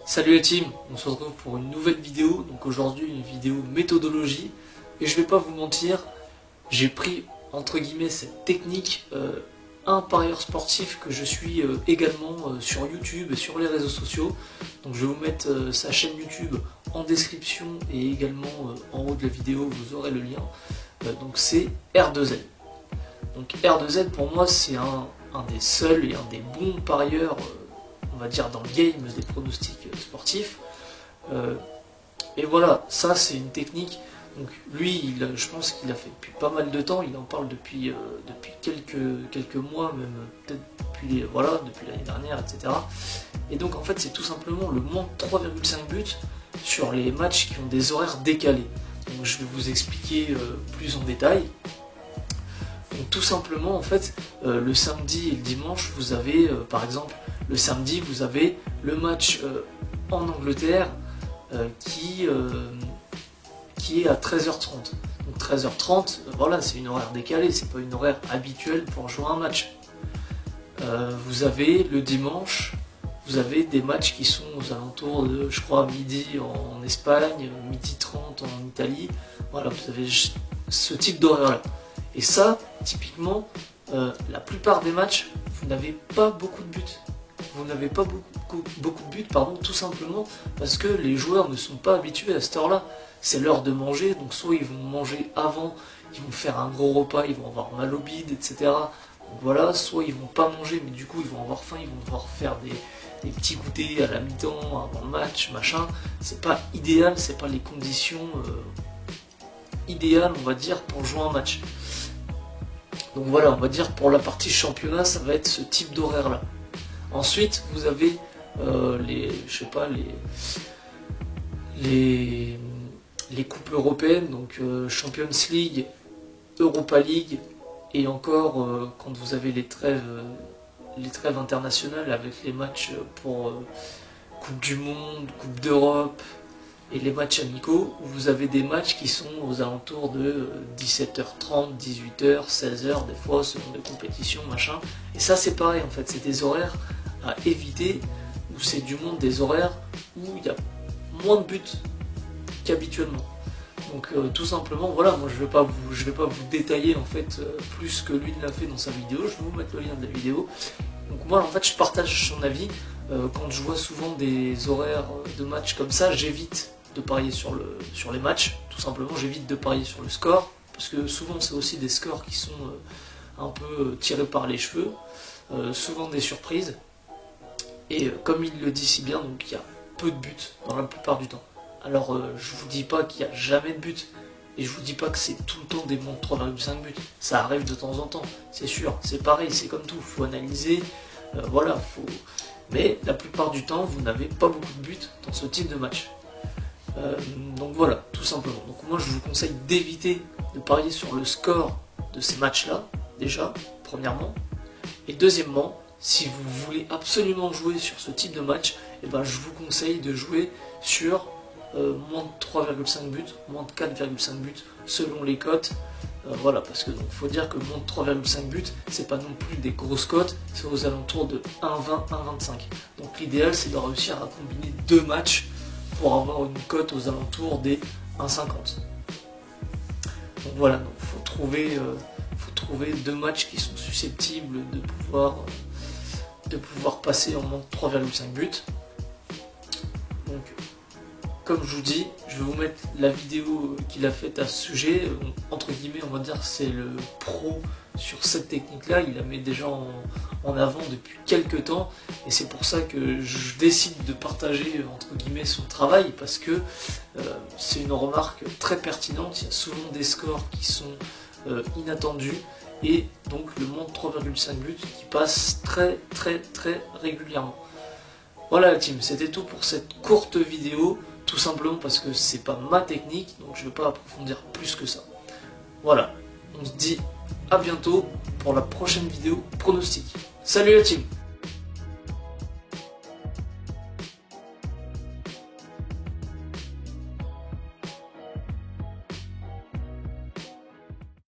Salut la team, on se retrouve pour une nouvelle vidéo. Donc aujourd'hui une vidéo méthodologie. Et je vais pas vous mentir, j'ai pris entre guillemets cette technique un parieur sportif que je suis également sur YouTube et sur les réseaux sociaux. Donc je vais vous mettre sa chaîne YouTube en description et également en haut de la vidéo vous aurez le lien. Donc c'est R2Z. Donc R2Z pour moi c'est un des seuls et un des bons parieurs on va dire dans le game des pronostics sportifs. Et voilà, ça c'est une technique. Donc lui, je pense qu'il a fait depuis pas mal de temps, il en parle depuis quelques mois, même peut-être depuis l'année dernière, etc. Et donc en fait c'est tout simplement le moins de 3,5 buts sur les matchs qui ont des horaires décalés. Donc je vais vous expliquer plus en détail. Donc tout simplement en fait le samedi et le dimanche vous avez par exemple le samedi vous avez le match en Angleterre qui est à 13h30. Donc 13h30 voilà c'est une horaire décalée, c'est pas une horaire habituelle pour jouer un match. Vous avez le dimanche, vous avez des matchs qui sont aux alentours de je crois midi en Espagne, midi 30 en Italie, voilà vous avez ce type d'horaire là. Et ça, typiquement, la plupart des matchs, vous n'avez pas beaucoup de buts. Vous n'avez pas beaucoup de buts, pardon, tout simplement parce que les joueurs ne sont pas habitués à cette heure-là. C'est l'heure de manger, donc soit ils vont manger avant, ils vont faire un gros repas, ils vont avoir mal au bide, etc. Donc voilà, soit ils vont pas manger, mais du coup ils vont avoir faim, ils vont devoir faire des petits goûters à la mi-temps, avant le match, machin. C'est pas idéal, c'est pas les conditions idéales, on va dire, pour jouer un match. Donc voilà, on va dire pour la partie championnat, ça va être ce type d'horaire là. Ensuite, vous avez les coupes européennes, donc Champions League, Europa League, et encore quand vous avez les trêves internationales avec les matchs pour Coupe du Monde, Coupe d'Europe, et les matchs amicaux, où vous avez des matchs qui sont aux alentours de 17h30, 18h, 16h, des fois selon des compétitions, machin. Et ça c'est pareil en fait, c'est des horaires à éviter, où c'est du monde des horaires où il y a moins de buts qu'habituellement. Donc tout simplement, voilà, moi je vais pas vous détailler en fait plus que lui ne l'a fait dans sa vidéo, je vais vous mettre le lien de la vidéo. Donc moi en fait je partage son avis, quand je vois souvent des horaires de matchs comme ça, j'évite de parier sur les matchs, tout simplement j'évite de parier sur le score, parce que souvent c'est aussi des scores qui sont un peu tirés par les cheveux, souvent des surprises, et comme il le dit si bien, donc il y a peu de buts dans la plupart du temps. Alors je vous dis pas qu'il n'y a jamais de buts, et je vous dis pas que c'est tout le temps des moins de 3,5 buts, ça arrive de temps en temps, c'est sûr, c'est pareil, c'est comme tout, faut analyser, voilà, mais la plupart du temps vous n'avez pas beaucoup de buts dans ce type de match. Donc voilà, tout simplement. Donc moi je vous conseille d'éviter de parier sur le score de ces matchs-là, déjà, premièrement. Et deuxièmement, si vous voulez absolument jouer sur ce type de match, eh ben, je vous conseille de jouer sur moins de 3,5 buts, moins de 4,5 buts, selon les cotes. Voilà, parce que donc faut dire que moins de 3,5 buts, c'est pas non plus des grosses cotes, c'est aux alentours de 1,20, 1,25. Donc l'idéal c'est de réussir à combiner deux matchs pour avoir une cote aux alentours des 1,50. Donc voilà, donc faut trouver deux matchs qui sont susceptibles de pouvoir passer en moins de 3,5 buts. Donc comme je vous dis, je vais vous mettre la vidéo qu'il a faite à ce sujet. Entre guillemets, on va dire c'est le pro sur cette technique-là. Il la met déjà en avant depuis quelques temps. Et c'est pour ça que je décide de partager entre guillemets son travail. Parce que c'est une remarque très pertinente. Il y a souvent des scores qui sont inattendus. Et donc le moins de 3,5 buts qui passe très régulièrement. Voilà la team, c'était tout pour cette courte vidéo. Tout simplement parce que c'est pas ma technique, donc je ne vais pas approfondir plus que ça. Voilà, on se dit à bientôt pour la prochaine vidéo pronostic. Salut la team!